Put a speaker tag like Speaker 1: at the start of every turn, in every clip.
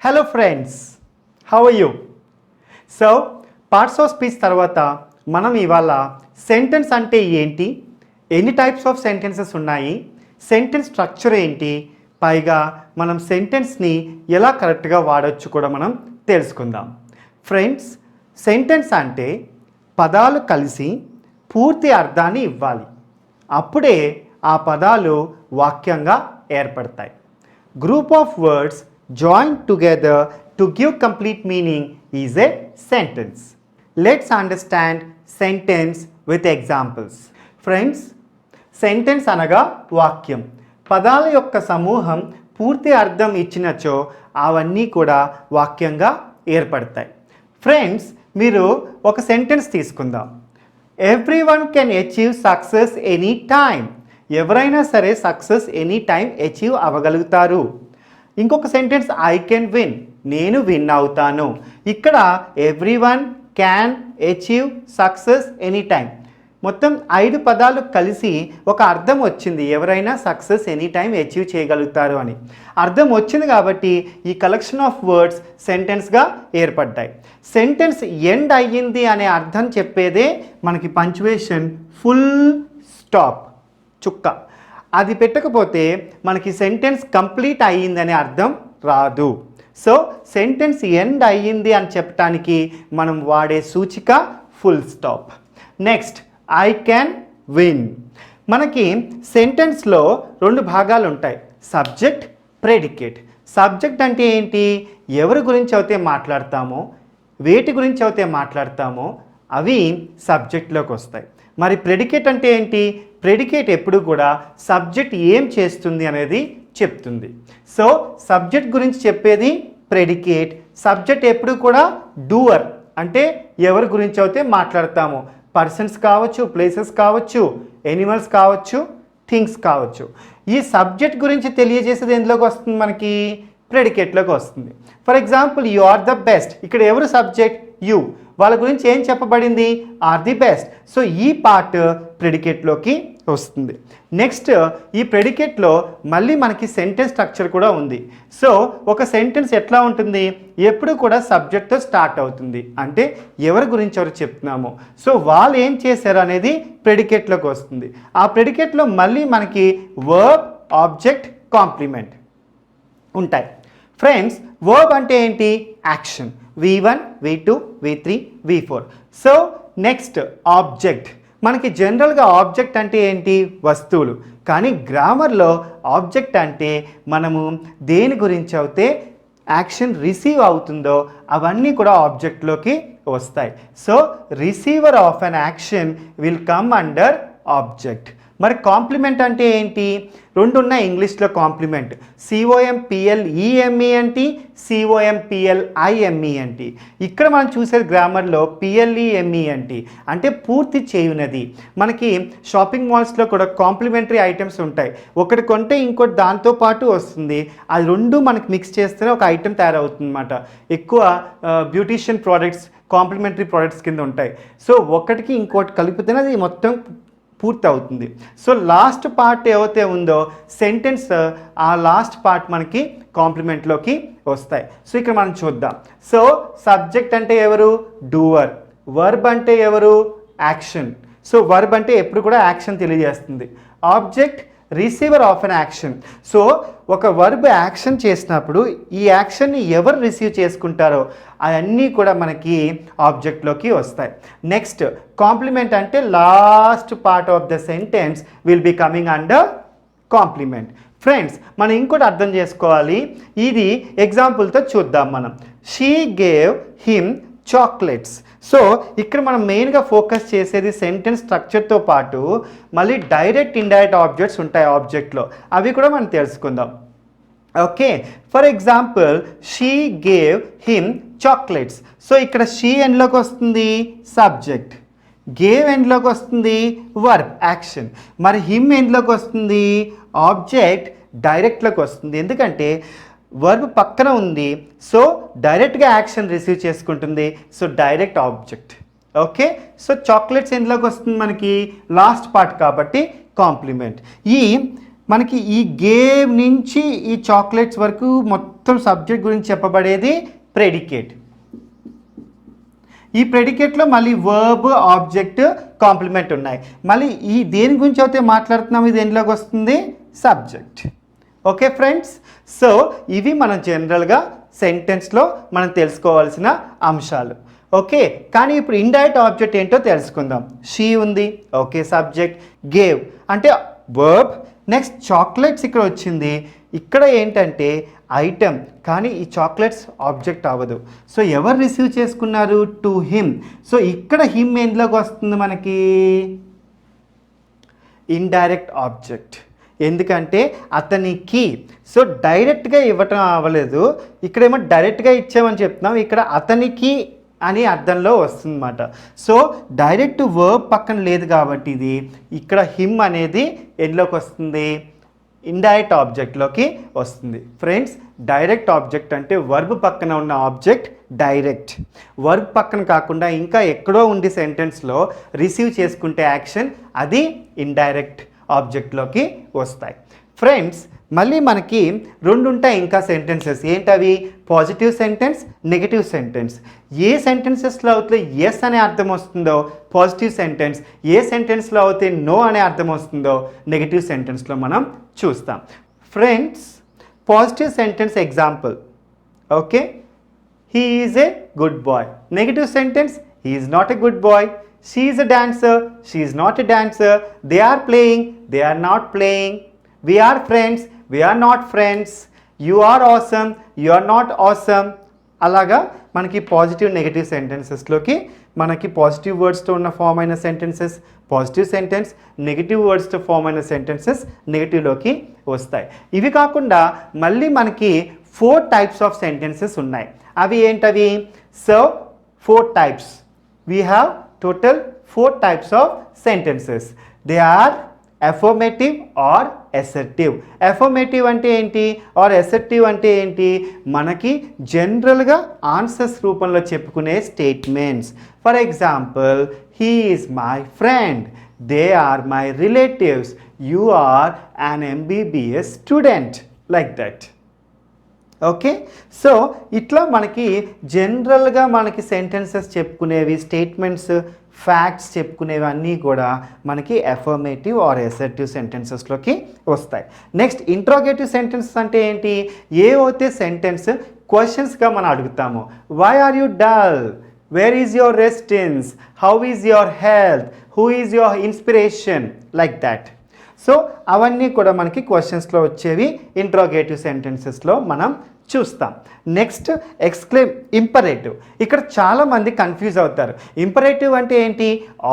Speaker 1: Hello friends, how are you? So parts of speech తర్వాత మనం ఇవాళ సెంటెన్స్ అంటే ఏంటి, ఎన్ని టైప్స్ ఆఫ్ సెంటెన్సెస్ ఉన్నాయి, సెంటెన్స్ స్ట్రక్చర్ ఏంటి, పైగా మనం సెంటెన్స్ని ఎలా కరెక్ట్గా వాడచ్చు కూడా మనం తెలుసుకుందాం. ఫ్రెండ్స్, సెంటెన్స్ అంటే పదాలు కలిసి పూర్తి అర్థాన్ని ఇవ్వాలి. అప్పుడే ఆ పదాలు వాక్యంగా ఏర్పడతాయి. Group of words joined together to give complete meaning is a sentence. Let's understand sentence with examples. Friends, sentence అనగా వాక్యం. పదాల యొక్క సమూహం పూర్తి అర్థం ఇచ్చినచో అవన్నీ కూడా వాక్యంగా ఏర్పడతాయి. ఫ్రెండ్స్, మీరు ఒక సెంటెన్స్ తీసుకుందాం. Everyone can achieve success any time. ఎవరైనా సరే సక్సెస్ ఎనీ టైం అచీవ్ అవ్వగలుగుతారు. ఇంకొక సెంటెన్స్, ఐ కెన్ విన్, నేను విన్ అవుతాను. ఇక్కడ everyone can achieve success any time. మొత్తం 5 పదాలు కలిసి ఒక అర్థం వచ్చింది, ఎవరైనా సక్సెస్ ఎనీ టైం అచీవ్ చేయగలుగుతారు అని అర్థం వచ్చింది. కాబట్టి ఈ కలెక్షన్ ఆఫ్ వర్డ్స్ సెంటెన్స్గా ఏర్పడ్డాయి. సెంటెన్స్ ఎండ్ అయ్యింది అనే అర్థం చెప్పేదే మనకి పంక్చువేషన్, ఫుల్ స్టాప్, చుక్క. అది పెట్టకపోతే మనకి సెంటెన్స్ కంప్లీట్ అయ్యిందనే అర్థం రాదు. సో సెంటెన్స్ ఎండ్ అయ్యింది అని చెప్పడానికి మనం వాడే సూచిక full stop. Next, I can win. మనకి సెంటెన్స్లో 2 భాగాలు ఉంటాయి, సబ్జెక్ట్, ప్రెడికేట్. సబ్జెక్ట్ అంటే ఏంటి? ఎవరి గురించి అయితే మాట్లాడతామో, వేటి గురించి అయితే మాట్లాడతామో అవి సబ్జెక్ట్లోకి వస్తాయి. మరి ప్రెడికేట్ అంటే ఏంటి? ప్రెడికేట్ ఎప్పుడు కూడా సబ్జెక్ట్ ఏం చేస్తుంది అనేది చెప్తుంది. సో సబ్జెక్ట్ గురించి చెప్పేది ప్రెడికేట్. సబ్జెక్ట్ ఎప్పుడు కూడా డూవర్, అంటే ఎవరి గురించి అయితే మాట్లాడతామో, పర్సన్స్ కావచ్చు, ప్లేసెస్ కావచ్చు, ఎనిమల్స్ కావచ్చు, థింగ్స్ కావచ్చు. ఈ సబ్జెక్ట్ గురించి తెలియజేసేది ఎందులోకి వస్తుంది? మనకి ప్రెడికేట్లోకి వస్తుంది. For example, you are the best. ఇక్కడ ఎవరు సబ్జెక్ట్? యు. వాళ్ళ గురించి ఏం చెప్పబడింది? Are the best. సో ఈ పార్ట్ ప్రెడికేట్లోకి వస్తుంది. నెక్స్ట్, ఈ ప్రెడికేట్లో మళ్ళీ మనకి సెంటెన్స్ స్ట్రక్చర్ కూడా ఉంది. సో ఒక సెంటెన్స్ ఎట్లా ఉంటుంది? ఎప్పుడు కూడా సబ్జెక్ట్తో స్టార్ట్ అవుతుంది, అంటే ఎవరి గురించి ఎవరు చెప్తున్నామో, సో వాళ్ళు ఏం చేశారు అనేది ప్రెడికేట్లోకి వస్తుంది. ఆ ప్రెడికేట్లో మళ్ళీ మనకి వర్బ్, ఆబ్జెక్ట్, కాంప్లిమెంట్ ఉంటాయి. ఫ్రెండ్స్, వర్బ్ అంటే ఏంటి? Action. V1, V2, V3, V4. So next, object. మనకి జనరల్గా ఆబ్జెక్ట్ అంటే ఏంటి? వస్తువులు. కానీ గ్రామర్లో ఆబ్జెక్ట్ అంటే మనము దేని గురించి అయితే యాక్షన్ రిసీవ్ అవుతుందో అవన్నీ కూడా ఆబ్జెక్ట్లోకి వస్తాయి. So receiver of an action will come under object. మరి కాంప్లిమెంట్ అంటే ఏంటి? 2 ఉన్నాయి ఇంగ్లీష్లో కాంప్లిమెంట్. COMPLEME అంటే, COMPLIME అంటే. ఇక్కడ మనం చూసేది గ్రామర్లో PLEME అంటే పూర్తి చేయునది. మనకి షాపింగ్ మాల్స్లో కూడా కాంప్లిమెంటరీ ఐటమ్స్ ఉంటాయి. ఒకటి కొంటే ఇంకోటి దాంతో పాటు వస్తుంది. అది 2 మనకి మిక్స్ చేస్తేనే ఒక ఐటెం తయారవుతుంది అన్నమాట. ఎక్కువ బ్యూటీషియన్ ప్రోడక్ట్స్ కాంప్లిమెంటరీ ప్రోడక్ట్స్ కింద ఉంటాయి. సో ఒకటికి ఇంకోటి కలిపితేనే అది మొత్తం పూర్తి అవుతుంది. సో లాస్ట్ పార్ట్ ఏవైతే ఉందో సెంటెన్స్, ఆ లాస్ట్ పార్ట్ మనకి కాంప్లిమెంట్లోకి వస్తాయి. సో ఇక్కడ మనం చూద్దాం. సో సబ్జెక్ట్ అంటే ఎవరు? డూవర్. వర్బ్ అంటే ఎవరు? యాక్షన్. సో వర్బ్ అంటే ఎప్పుడు కూడా యాక్షన్ తెలియజేస్తుంది. Object, receiver of an action. So ఒక వర్బ్ యాక్షన్ చేసినప్పుడు ఈ యాక్షన్ని ఎవరు రిసీవ్ చేసుకుంటారో అవన్నీ కూడా మనకి ఆబ్జెక్ట్లోకి వస్తాయి. నెక్స్ట్, కాంప్లిమెంట్ అంటే last part of the sentence will be coming under complement. Friends, మనం ఇంకోటి అర్థం చేసుకోవాలి. ఇది ఎగ్జాంపుల్తో చూద్దాం మనం. She gave him chocolates. So ఇక్కడ మనం మెయిన్గా ఫోకస్ చేసేది సెంటెన్స్ స్ట్రక్చర్తో పాటు మళ్ళీ డైరెక్ట్, ఇండైరెక్ట్ ఆబ్జెక్ట్స్ ఉంటాయి ఆబ్జెక్ట్లో, అవి కూడా మనం తెలుసుకుందాం. Okay, for example, she gave him chocolates. So ఇక్కడ షీ ఎండ్లోకి వస్తుంది సబ్జెక్ట్, గేవ్ ఎండ్లోకి వస్తుంది వర్బ్, యాక్షన్. మరి హిమ్ ఎండ్లోకి వస్తుంది ఆబ్జెక్ట్, డైరెక్ట్లోకి వస్తుంది. ఎందుకంటే వర్బ్ పక్కన ఉంది, సో డైరెక్ట్గా యాక్షన్ రిసీవ్ చేసుకుంటుంది. So direct object. Okay, so chocolates ఎందులోకి వస్తుంది? మనకి లాస్ట్ పార్ట్ కాబట్టి కాంప్లిమెంట్. ఈ మనకి ఈ గేమ్ నుంచి ఈ చాక్లెట్స్ వరకు మొత్తం సబ్జెక్ట్ గురించి చెప్పబడేది ప్రెడికేట్. ఈ ప్రెడికేట్లో మళ్ళీ వర్బ్, ఆబ్జెక్ట్, కాంప్లిమెంట్ ఉన్నాయి. మళ్ళీ ఈ దేని గురించి అయితే మాట్లాడుతున్నాం ఇది ఎందులోకి వస్తుంది? సబ్జెక్ట్. ఓకే ఫ్రెండ్స్, సో ఇవి మనం జనరల్గా సెంటెన్స్లో మనం తెలుసుకోవాల్సిన అంశాలు. ఓకే, కానీ ఇప్పుడు ఇండైరెక్ట్ ఆబ్జెక్ట్ ఏంటో తెలుసుకుందాం. షీ ఉంది, ఓకే, సబ్జెక్ట్. గేవ్ అంటే వర్బ్. నెక్స్ట్ చాక్లెట్స్ ఇక్కడ వచ్చింది. ఇక్కడ ఏంటంటే ఐటమ్, కానీ ఈ చాక్లెట్స్ ఆబ్జెక్ట్ అవ్వదు. సో ఎవరు రిసీవ్ చేసుకున్నారు? To him. సో ఇక్కడ హిమ్ ఎందులోకి వస్తుంది మనకి? Indirect object. ఎందుకంటే అతనికి. సో డైరెక్ట్గా ఇవ్వటం అవ్వలేదు, ఇక్కడేమో డైరెక్ట్గా ఇచ్చామని చెప్తున్నాం, ఇక్కడ అతనికి అని అర్థంలో వస్తుందన్నమాట. సో డైరెక్ట్ వర్బ్ పక్కన లేదు కాబట్టి ఇది ఇక్కడ హిమ్ అనేది ఎందులోకి వస్తుంది? ఇండైరెక్ట్ ఆబ్జెక్ట్లోకి వస్తుంది. ఫ్రెండ్స్, డైరెక్ట్ ఆబ్జెక్ట్ అంటే వర్బ్ పక్కన ఉన్న ఆబ్జెక్ట్ డైరెక్ట్. వర్బ్ పక్కన కాకుండా ఇంకా ఎక్కడో ఉండి సెంటెన్స్లో రిసీవ్ చేసుకుంటే యాక్షన్, అది ఇండైరెక్ట్ ఆబ్జెక్ట్లోకి వస్తాయి. ఫ్రెండ్స్, మళ్ళీ మనకి రెండు ఉంటాయి ఇంకా సెంటెన్సెస్. ఏంటవి? Positive sentence, negative sentence. ఏ సెంటెన్సెస్లో అయితే ఎస్ అనే అర్థం వస్తుందో పాజిటివ్ సెంటెన్స్, ఏ సెంటెన్స్లో అయితే నో అనే అర్థం వస్తుందో నెగిటివ్ సెంటెన్స్లో మనం చూస్తాం. Friends, positive sentence example, okay, he is a good boy. Negative sentence, he is not a good boy. She is a dancer, she is not a dancer. They are playing, they are not playing. We are friends, we are not friends. You are awesome, you are not awesome. అలాగా మనకి positive negative సెంటెన్సెస్లోకి మనకి positive వర్డ్స్తో ఉన్న form అయిన sentences positive sentence, negative వర్డ్స్తో form అయిన sentences నెగిటివ్లోకి వస్తాయి. ఇవి కాకుండా మళ్ళీ మనకి 4 టైప్స్ ఆఫ్ సెంటెన్సెస్ ఉన్నాయి. అవి ఏంటవి? So 4 types. We have total 4 types of sentences. They are affirmative or assertive. Affirmative అంటే ఏంటి? or assertive అంటే ఏంటి? మనకి జనరల్గా ఆన్సర్స్ రూపంలో చెప్పుకునే statements. For example, he is my friend, they are my relatives, you are an MBBS student, like that. Okay, so ఇట్లా మనకి జనరల్గా మనకి సెంటెన్సెస్ చెప్పుకునేవి, స్టేట్మెంట్స్, ఫ్యాక్ట్స్ చెప్పుకునేవి అన్నీ కూడా మనకి అఫర్మేటివ్ ఆర్ అసర్టివ్ సెంటెన్సెస్లోకి వస్తాయి. నెక్స్ట్ ఇంట్రోగేటివ్ సెంటెన్సెస్ అంటే ఏంటి? ఏవైతే సెంటెన్స్ క్వశ్చన్స్గా మనం అడుగుతాము. Why are you dull? Where is your residence? How is your health? Who is your inspiration? Like that. So అవన్నీ కూడా మనకి క్వశ్చన్స్లో వచ్చేవి ఇంట్రోగేటివ్ సెంటెన్సెస్లో మనం చూస్తాం. Next imperative. ఇక్కడ చాలామంది కన్ఫ్యూజ్ అవుతారు. ఇంపరేటివ్ అంటే ఏంటి?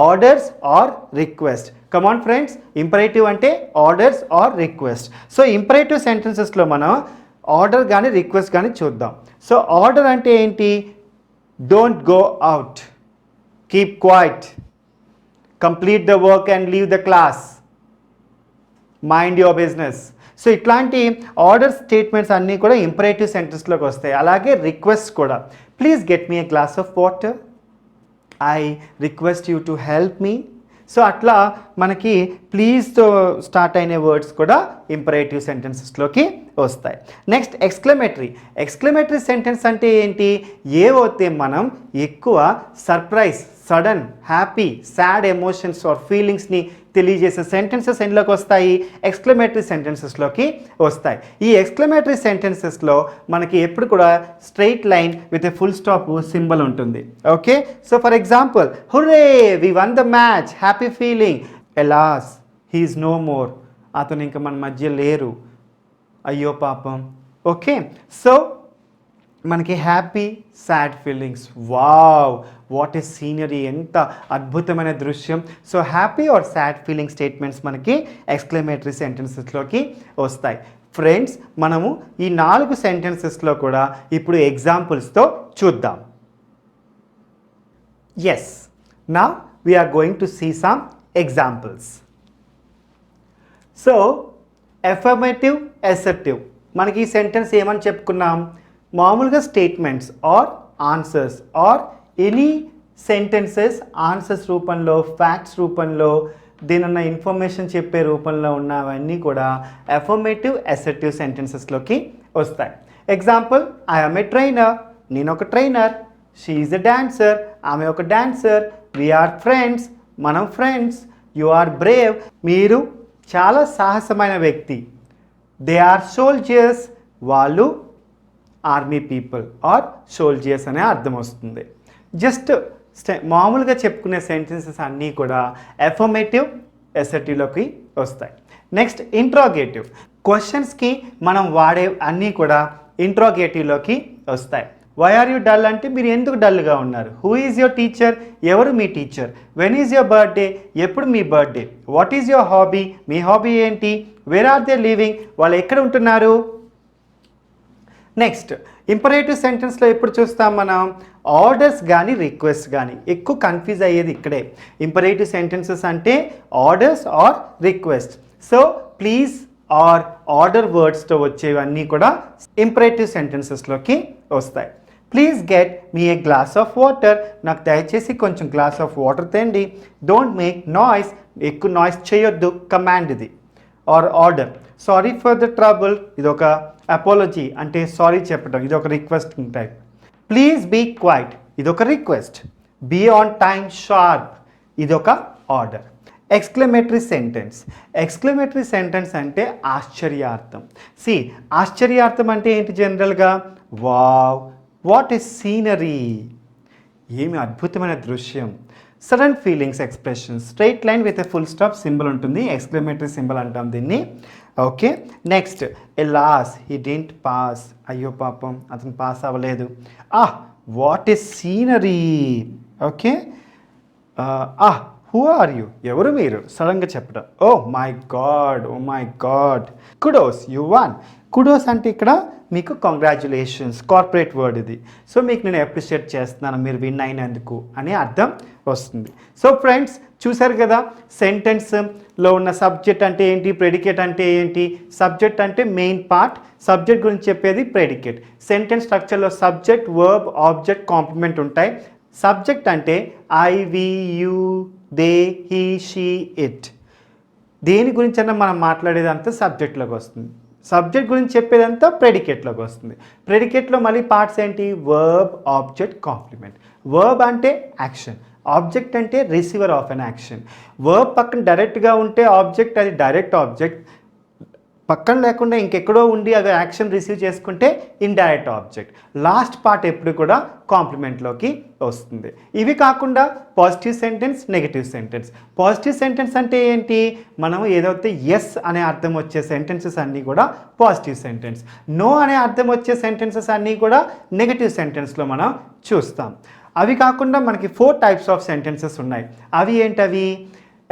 Speaker 1: Orders or request. Come on friends, imperative అంటే orders or request. So imperative సెంటెన్సెస్లో మనం ఆర్డర్ కానీ రిక్వెస్ట్ కానీ చూద్దాం. సో ఆర్డర్ అంటే ఏంటి? Don't go out, keep quiet, complete the work and leave the class, mind your business. So ఇట్లాంటి order statements అన్నీ కూడా ఇంపరేటివ్ సెంటెన్స్లోకి వస్తాయి. అలాగే రిక్వెస్ట్ కూడా. Please get me a glass of water, I request you to help me. So అట్లా మనకి ప్లీజ్తో స్టార్ట్ అయిన వర్డ్స్ కూడా ఇంపరేటివ్ సెంటెన్సెస్లోకి వస్తాయి. నెక్స్ట్ ఎక్స్క్లమేటరీ సెంటెన్స్ అంటే ఏంటి? ఏవైతే మనం ఎక్కువ surprise, sudden, happy, sad emotions or ఫీలింగ్స్ని తెలియజేసే సెంటెన్సెస్ ఎందులోకి వస్తాయి? ఎక్స్క్లమేటరీ సెంటెన్సెస్లోకి వస్తాయి. ఈ ఎక్స్క్లమేటరీ సెంటెన్సెస్లో మనకి ఎప్పుడు కూడా straight line with a full stop symbol ఉంటుంది. Okay, so for example, hurray we won the match, happy feeling. Alas he is no more, అతను ఇంకా మన మధ్య లేరు, అయ్యో పాపం. ఓకే, సో మనకి happy, sad feelings. Wow, what is scenery, ఎంత అద్భుతమైన దృశ్యం. So happy or sad feeling statements మనకి ఎక్స్క్లమేటరీ సెంటెన్సెస్లోకి వస్తాయి. ఫ్రెండ్స్, మనము ఈ 4 సెంటెన్సెస్లో కూడా ఇప్పుడు ఎగ్జాంపుల్స్తో చూద్దాం. Yes, now we're going to see some examples. So affirmative, assertive. మనకి ఈ సెంటెన్స్ ఏమని చెప్పుకున్నాం? మామూలుగా statements or answers or any sentences answers రూపంలో, ఫ్యాక్ట్స్ రూపంలో దీనన్న ఇన్ఫర్మేషన్ చెప్పే రూపంలో ఉన్నవన్నీ కూడా అఫర్మేటివ్ అసర్టివ్ సెంటెన్సెస్లోకి వస్తాయి. Example, I am a trainer, నేను ఒక trainer. She is a dancer, ఆమె ఒక డాన్సర్. వీఆర్ ఫ్రెండ్స్, మనం ఫ్రెండ్స్. యు ఆర్ బ్రేవ్, మీరు చాలా సాహసమైన వ్యక్తి. దే ఆర్ సోల్జర్స్, వాళ్ళు ఆర్మీ పీపుల్ ఆర్ సోల్జర్స్ అనే అర్థం వస్తుంది. జస్ట్ మామూలుగా చెప్పుకునే సెంటెన్సెస్ అన్నీ కూడా అఫర్మేటివ్ అసర్టివ్లోకి వస్తాయి. Next interrogative. క్వశ్చన్స్కి మనం వాడే అన్నీ కూడా ఇంట్రాగేటివ్లోకి వస్తాయి. వై ఆర్ యూ డల్ అంటే మీరు ఎందుకు డల్గా ఉన్నారు. హూ ఈజ్ యువర్ టీచర్, ఎవరు మీ teacher. When is your birthday, ఎప్పుడు మీ birthday. What is your hobby, మీ హాబీ ఏంటి. వేర్ ఆర్ దే లివింగ్, వాళ్ళు ఎక్కడ ఉంటున్నారు. నెక్స్ట్ ఇంపరేటివ్ సెంటెన్స్లో ఎప్పుడు చూస్తాం మనం, ఆర్డర్స్ కానీ రిక్వెస్ట్ కానీ. ఎక్కువ కన్ఫ్యూజ్ అయ్యేది ఇక్కడే. ఇంపరేటివ్ సెంటెన్సెస్ అంటే orders or request. So please or order వర్డ్స్తో వచ్చేవన్నీ కూడా ఇంపరేటివ్ సెంటెన్సెస్లోకి వస్తాయి. Please get me a glass of water, నాకు దయచేసి కొంచెం గ్లాస్ ఆఫ్ వాటర్ తేండి. డోంట్ మేక్ నాయిస్, ఎక్కువ నాయిస్ చేయొద్దు, కమాండ్ ఇది. Or order, sorry for the trouble, ఇది ఒక అపాలజీ అంటే సారీ చెప్పడం, ఇది ఒక requesting type. Please be quiet, ఇది ఒక request. Be on time sharp, ఇది ఒక order. Exclamatory sentence. Exclamatory sentence అంటే ఆశ్చర్యార్థం. ఆశ్చర్యార్థం అంటే ఏంటి జనరల్గా, వావ్, వాట్ ఈస్ సీనరీ, ఏమి అద్భుతమైన దృశ్యం. Sudden feelings expression, straight line with a full stop symbol ఉంటుంది, ఎక్స్క్లమేటరీ సింబల్ అంటాం దీన్ని. Okay, next alas he didn't pass, అయ్యో పాపం అతను పాస్ అవ్వలేదు. What is scenery. Okay, who are you, ఎవరు మీరు, సడన్గా చెప్పడం. Oh my God. Kudos, you won. Kudos అంటే ఇక్కడ మీకు కంగ్రాచ్యులేషన్స్, కార్పొరేట్ వర్డ్ ఇది. సో మీకు నేను అప్రిషియేట్ చేస్తున్నాను మీరు విన్ అయినందుకు అని అర్థం వస్తుంది. సో ఫ్రెండ్స్ చూసారు కదా, సెంటెన్స్లో ఉన్న సబ్జెక్ట్ అంటే ఏంటి, ప్రెడికేట్ అంటే ఏంటి. సబ్జెక్ట్ అంటే మెయిన్ పార్ట్, సబ్జెక్ట్ గురించి చెప్పేది ప్రెడికేట్. సెంటెన్స్ స్ట్రక్చర్లో సబ్జెక్ట్, వర్బ్, ఆబ్జెక్ట్, కాంప్లిమెంట్ ఉంటాయి. సబ్జెక్ట్ అంటే I, we, you, they, he, she, it. దేని గురించి అన్నా మనం మాట్లాడేదంతా సబ్జెక్ట్లోకి వస్తుంది. సబ్జెక్ట్ గురించి చెప్పేదంతా ప్రెడికేట్లోకి వస్తుంది. ప్రెడికేట్లో మళ్ళీ పార్ట్స్ ఏంటి, వర్బ్, ఆబ్జెక్ట్, కాంప్లిమెంట్. వర్బ్ అంటే యాక్షన్, ఆబ్జెక్ట్ అంటే receiver of an action. Verb పక్కన డైరెక్ట్గా ఉంటే ఆబ్జెక్ట్, అది డైరెక్ట్ ఆబ్జెక్ట్. పక్కన లేకుండా ఇంకెక్కడో ఉండి అది యాక్షన్ రిసీవ్ చేసుకుంటే ఇండైరెక్ట్ ఆబ్జెక్ట్. లాస్ట్ పార్ట్ ఎప్పుడు కూడా కాంప్లిమెంట్లోకి వస్తుంది. ఇవి కాకుండా positive sentence, negative sentence. Positive sentence అంటే ఏంటి, మనం ఏదైతే ఎస్ అనే అర్థం వచ్చే సెంటెన్సెస్ అన్నీ కూడా పాజిటివ్ సెంటెన్స్. నో అనే అర్థం వచ్చే సెంటెన్సెస్ అన్నీ కూడా నెగటివ్ సెంటెన్స్లో మనం చూస్తాం. అవి కాకుండా మనకి 4 టైప్స్ ఆఫ్ సెంటెన్సెస్ ఉన్నాయి. అవి ఏంటవి,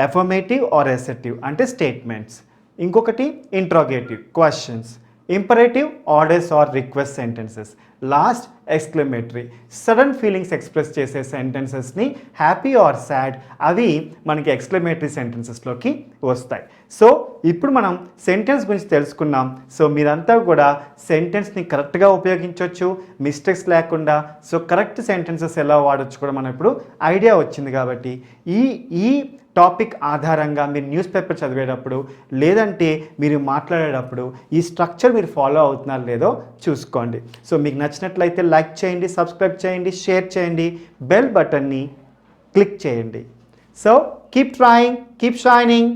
Speaker 1: అఫర్మేటివ్ ఆర్ అసర్టివ్ అంటే స్టేట్మెంట్స్. ఇంకొకటి interrogative, questions. Imperative, orders or request sentences. Last exclamatory, sudden feelings express చేసే సెంటెన్సెస్ని హ్యాపీ ఆర్ సాడ్, అవి మనకి ఎక్స్క్లమేటరీ సెంటెన్సెస్లోకి వస్తాయి. సో ఇప్పుడు మనం సెంటెన్స్ గురించి తెలుసుకున్నాం. సో మీరంతా కూడా సెంటెన్స్ని కరెక్ట్గా ఉపయోగించవచ్చు, మిస్టేక్స్ లేకుండా. సో కరెక్ట్ సెంటెన్సెస్ ఎలా వాడచ్చు కూడా మనం ఇప్పుడు ఐడియా వచ్చింది. కాబట్టి ఈ టాపిక్ ఆధారంగా మీరు న్యూస్ పేపర్ చదివేటప్పుడు లేదంటే మీరు మాట్లాడేటప్పుడు ఈ స్ట్రక్చర్ మీరు ఫాలో అవుతున్నారో లేదో చూసుకోండి. సో మీకు నచ్చినట్లయితే లైక్ చేయండి, సబ్స్క్రైబ్ చేయండి, షేర్ చేయండి, బెల్ బటన్ని క్లిక్ చేయండి. So keep trying, keep shining.